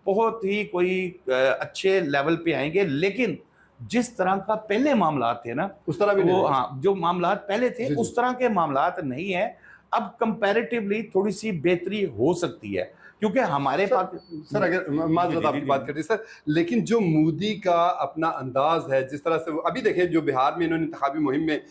बहुत ही कोई अच्छे लेवल पे आएंगे, लेकिन जिस तरह का पहले मामलात थे ना, उस तरह भी नहीं वो रहेंगे। हाँ, जो मामलात पहले थे जी, जी। उस तरह के मामलात नहीं है। अब कंपैरेटिवली थोड़ी सी बेहतरी हो सकती है, क्योंकि हमारे सर पास सर अगर जी माजरत जी जी आपकी जी बात कर दी सर, लेकिन जो मोदी का अपना अंदाज है, जिस तरह से अभी देखें जो बिहार में इन्होंने इंतखाबी मुहिम में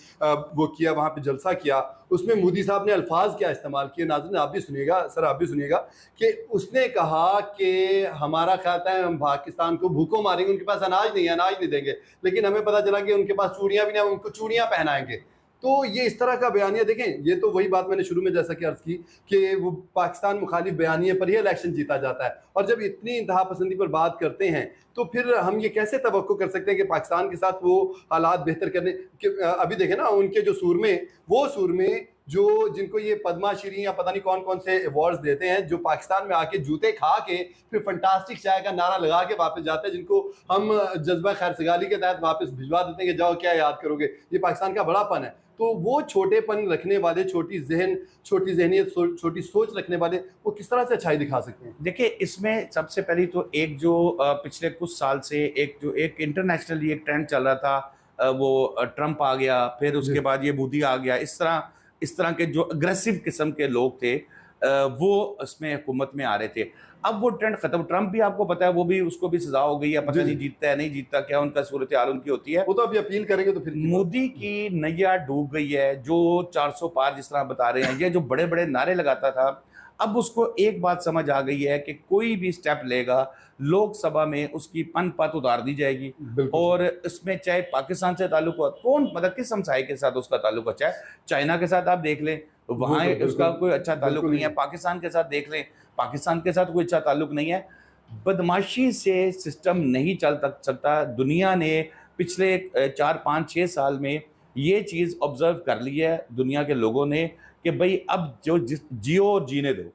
वो किया, वहां पे जलसा किया, उसमें मोदी साहब ने अल्फाज क्या इस्तेमाल किए, नाज़रीन आप भी सुनिएगा, सर आप भी सुनिएगा, कि उसने कहा कि हमारा ख्याल है हम पाकिस्तान को भूखों मारेंगे, उनके पास अनाज नहीं देंगे, लेकिन हमें पता चला कि उनके पास चूड़ियां भी नहीं, उनको चूड़ियां पहनाएंगे। तो ये इस तरह का बयानिया देखें, ये तो वही बात मैंने शुरू में जैसा कि अर्ज की कि वो पाकिस्तान मुखालिफ बयानिए पर ही इलेक्शन जीता जाता है, और जब इतनी इंतहा पसंदी पर बात करते हैं तो फिर हम ये कैसे तवक्को कर सकते हैं कि पाकिस्तान के साथ वो हालात बेहतर करने कि अभी देखें ना उनके जो सूरमे, वो सूरमे जो जिनको ये पद्मा श्री या पता नहीं कौन कौन से अवार्ड्स देते हैं, जो पाकिस्तान में आके जूते खा के फिर फंटास्टिक चाय का नारा लगा के वापस जाते हैं, जिनको हम जज्बा खैर सगाली के तहत वापस भिजवा देते हैं कि जाओ क्या याद करोगे, ये पाकिस्तान का बड़ापन है। तो वो छोटेपन रखने वाले, छोटी जहनियत, छोटी सोच रखने वाले, वो किस तरह से अच्छाई दिखा सकते हैं? देखिए, इसमें सबसे पहली तो एक जो पिछले कुछ साल से एक इंटरनेशनली एक ट्रेंड चल रहा था, वो ट्रंप आ गया, फिर उसके बाद ये मोदी आ गया, इस तरह के जो अग्रेसिव किस्म के लोग थे, वो इसमें हुकूमत में आ रहे थे। अब वो ट्रेंड खत्म। ट्रंप भी आपको पता है, वो भी, उसको भी सजा हो गई है, पता नहीं जीतता है नहीं जीतता, क्या उनका सूरत हाल उनकी होती है। वो तो अभी अपील करेंगे तो फिर मोदी की नैया डूब गई है। जो 400 पार जिस तरह बता रहे हैं, ये जो बड़े बड़े नारे लगाता था, अब उसको एक बात समझ आ गई है कि कोई भी स्टेप लेगा लोकसभा में उसकी पन पत उतार दी जाएगी। और इसमें चाहे पाकिस्तान से ताल्लुक हो, कौन मतलब किस हमसाये के साथ उसका ताल्लुक हो, चाहे चाइना के साथ आप देख लें, वहां उसका कोई अच्छा ताल्लुक नहीं है, पाकिस्तान के साथ देख लें, पाकिस्तान के साथ कोई अच्छा ताल्लुक नहीं है। बदमाशी से सिस्टम नहीं चल सकता। दुनिया ने पिछले 4 5 6 साल में ये चीज़ ऑब्जर्व कर ली है, दुनिया के लोगों ने, कि भाई अब जो जियो और जीने दो।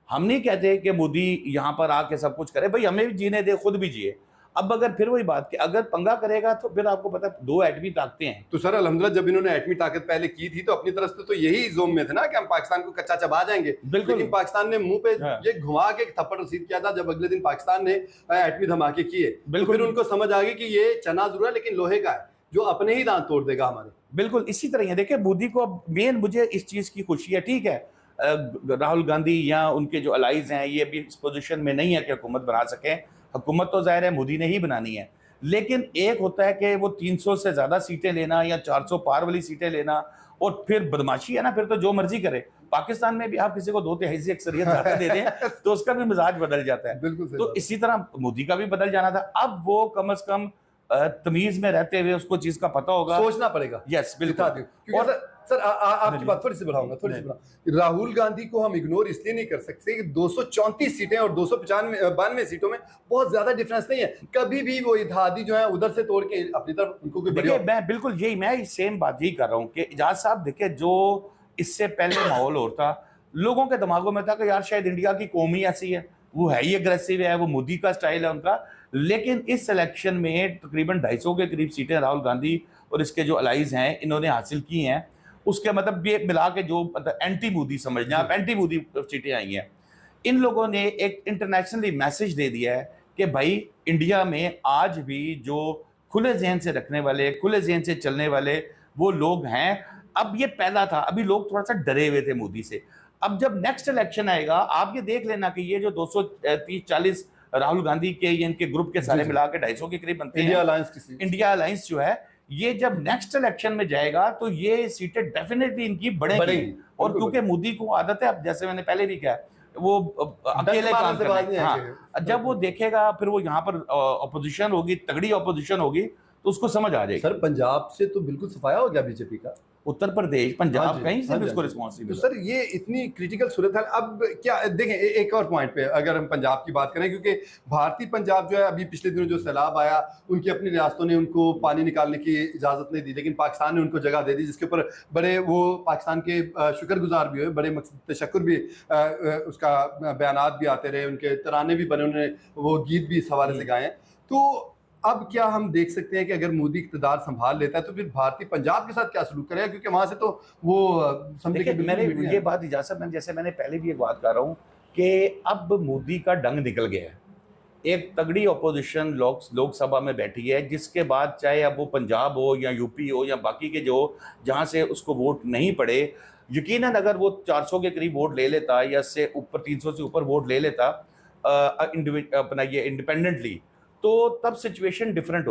हम नहीं कहते कि मोदी यहाँ पर आके सब कुछ करे, भाई हमें भी जीने दे, खुद भी जिए। अब अगर फिर वही बात कि अगर पंगा करेगा तो फिर आपको पता है 2 एटमी ताकतें हैं। तो सर अल्हम्दुलिल्लाह जब इन्होंने एटमी ताकत पहले की थी तो अपनी तरफ से तो यही जोम में थे ना कि हम पाकिस्तान को कच्चा चबा जाएंगे, लेकिन पाकिस्तान ने मुंह पे ये घुमा के थप्पड़ रसीद किया था जब अगले दिन पाकिस्तान ने एटमी धमाके किए। तो फिर उनको समझ आ गई कि ये चना जरूर है लेकिन लोहे का है, जो अपने ही दांत तोड़ देगा हमारे। बिल्कुल इसी तरह है। देखिए, मोदी को मेन, मुझे इस चीज की खुशी है, ठीक है, राहुल गांधी या उनके जो अलाइज हैं ये भी इस पोजीशन में नहीं है कि हुकूमत बना सकें। हुकूमत तो जाहिर है मोदी ने ही बनानी है, लेकिन एक होता है कि वो 300 से ज्यादा सीटें लेना या 400 पार वाली सीटें लेना, और फिर बदमाशी है ना, फिर तो जो मर्जी करे। पाकिस्तान में भी आप किसी को 2/3 से अक्सरियत ज्यादा दे दें तो उसका भी मिजाज बदल जाता है। तो इसी तरह मोदी का भी बदल जाना था। अब वो कम से कम तमीज में रहते हुए उसको चीज का पता होगा, सोचना पड़ेगा। यस बिल्कुल। और सर आपकी बात थोड़ी सी बढ़ाऊंगा। राहुल गांधी को हम इग्नोर इसलिए नहीं कर सकते कि 234 सीटें और 292 सीटों में बहुत ज्यादा डिफरेंस नहीं है। कभी भी वो इत्तेहादी जो है उधर से तोड़ के अपनी तरफ उनको कोई बढ़िया। मैं बिल्कुल यही, मैं सेम बात यही कर रहा हूँ कि इजाज साहब देखिए, जो इससे पहले माहौल और था, लोगों के दिमागों में था कि यार शायद इंडिया की कौम ही ऐसी है, वो है ही अग्रेसिव है, वो मोदी का स्टाइल है उनका। लेकिन इस इलेक्शन में तकरीबन 250 के करीब सीटें राहुल गांधी और इसके जो अलाइज हैं इन्होंने हासिल की हैं। उसके मतलब ये मिला के जो मतलब एंटी मोदी समझ लें आप, एंटी मोदी सीटें आई हैं। इन लोगों ने एक इंटरनेशनली मैसेज दे दिया है कि भाई इंडिया में आज भी जो खुले जहन से रखने वाले, खुले जहन से चलने वाले वो लोग हैं। अब ये पहला था, अभी लोग थोड़ा सा डरे हुए थे मोदी से। अब जब नेक्स्ट इलेक्शन आएगा, आप ये देख लेना कि ये जो 230-40 राहुल गांधी के, ये इनके ग्रुप के सारे मिला के 250 के करीब बनते हैं, इंडिया अलायंस जो है, ये जब नेक्स्ट इलेक्शन में जाएगा तो ये सीटें डेफिनेटली इनकी बढ़ेंगी। और क्योंकि मोदी को आदत है, अब जैसे मैंने पहले भी कहा, वो अकेले काम करना। हाँ, जब वो देखेगा फिर वो यहाँ पर अपोजिशन होगी, तगड़ी अपोजिशन होगी, तो उसको समझ आ जाएगी। सर पंजाब से तो बिल्कुल सफाया हो गया बीजेपी का, उत्तर प्रदेश, पंजाब, कहीं से भी उसको रिस्पॉन्स नहीं मिला। तो सर ये इतनी क्रिटिकल सूरत है। अब क्या देखें, एक और पॉइंट पे अगर हम पंजाब की बात करें, क्योंकि भारतीय पंजाब जो है, अभी पिछले दिनों जो सैलाब आया, उनकी अपनी रियासतों ने उनको पानी निकालने की इजाजत नहीं दी, लेकिन पाकिस्तान ने उनको जगह दे दी, जिसके ऊपर बड़े वो पाकिस्तान के शुक्रगुजार भी हुए, बड़े तशक्कुर भी, उसका बयानात भी आते रहे, उनके तराने भी बने, उन्होंने वो गीत भी इस हवाले से गाए हैं। तो अब क्या हम देख सकते हैं कि अगर मोदी इक़्तिदार संभाल लेता है तो फिर भारतीय पंजाब के साथ क्या सलूक करेगा, क्योंकि वहां से तो वो समझे कि मैंने ये बात इजाजत, जैसे मैंने पहले भी एक बात कर रहा हूँ कि अब मोदी का डंग निकल गया है। एक तगड़ी अपोजिशन लोकसभा में बैठी है, जिसके बाद चाहे अब वो पंजाब हो या यूपी हो या बाकी के जो जहाँ से उसको वोट नहीं पड़े, यकीनन अगर वो 400 के करीब वोट ले लेता या इससे ऊपर 300 से ऊपर वोट ले लेता अपना ये इंडिपेंडेंटली, तो तब सिचुएशन डिफरेंट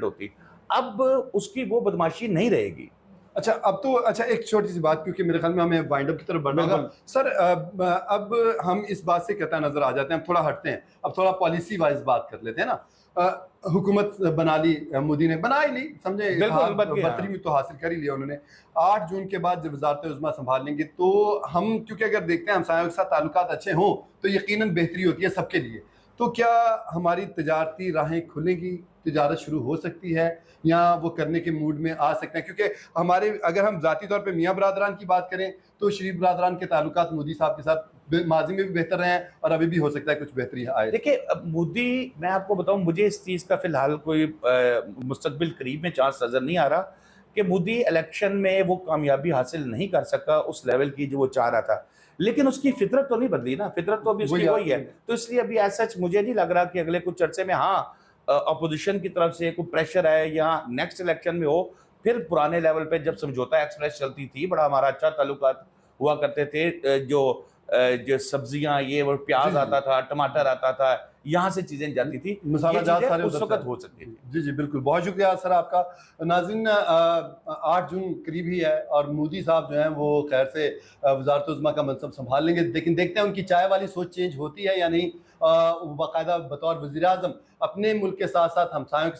होती। अब उसकी वो बदमाशी नहीं रहेगी। अच्छा, अब तो अच्छा एक छोटी सी बात, क्योंकि मेरे ख्याल में हमें वाइंड अप की तरफ बढ़ना होगा बिल्कुल। सर। अब हम इस बात से कहता नजर आ जाते हैं, हम थोड़ा हटते हैं, अब थोड़ा पॉलिसी वाइज बात कर लेते हैं ना। हुकूमत बना ली, मोदी ने बना ही ली, समझे, बिल्कुल, बन गया। बर्तरी में तो हासिल कर ही लिया उन्होंने। 8 जून के बाद जब वजारत उज़्मा संभाल लेंगे तो हम, क्योंकि अगर देखते हैं हमसायों के साथ ताल्लुकात अच्छे हों तो यकीनन बेहतरी होती है सबके लिए। तो क्या हमारी तजारती राहें खुलेंगी, तिजारत शुरू हो सकती है, या वो करने के मूड में आ सकते हैं? क्योंकि हमारे, अगर हम ज़ाती तौर पे मियाँ बरादरान की बात करें तो शरीफ बरादरान के ताल्लुकात मोदी साहब के साथ माजी में भी बेहतर रहे हैं और अभी भी हो सकता है कुछ बेहतरी आए। देखिए, अब मोदी, मैं आपको बताऊं, मुझे इस चीज़ का फिलहाल कोई मुस्तकबिल करीब में चांस नज़र नहीं आ रहा कि मोदी इलेक्शन में वो कामयाबी हासिल नहीं कर सका उस लेवल की जो वो चाह रहा था। लेकिन उसकी फितरत तो नहीं बदली ना, फितरत तो अभी उसकी वही है। तो इसलिए अभी ऐसा मुझे नहीं लग रहा कि अगले कुछ अरसे में, हाँ, अपोजिशन की तरफ से कोई प्रेशर है या नेक्स्ट इलेक्शन में हो, फिर पुराने लेवल पे जब समझौता एक्सप्रेस चलती थी, बड़ा हमारा अच्छा ताल्लुकात हुआ करते थे, जो सब्जियां, ये वो प्याज आता था, टमाटर आता था, यहाँ से चीजें जाती थी, मसाला ये जात चीजें सारे उस उधर वक्त से। हो सकती थी। जी जी बिल्कुल, बहुत शुक्रिया सर आपका। नाज़रीन, 8 जून करीब ही है और मोदी साहब जो हैं वो खैर से वज़ारत उज़्मा का मनसब संभाल लेंगे, लेकिन देखते हैं उनकी चाय वाली सोच चेंज होती है या नहीं। बाकायदा बतौर वज़ीर आज़म अपने मुल्क के साथ साथ हमसायों के साथ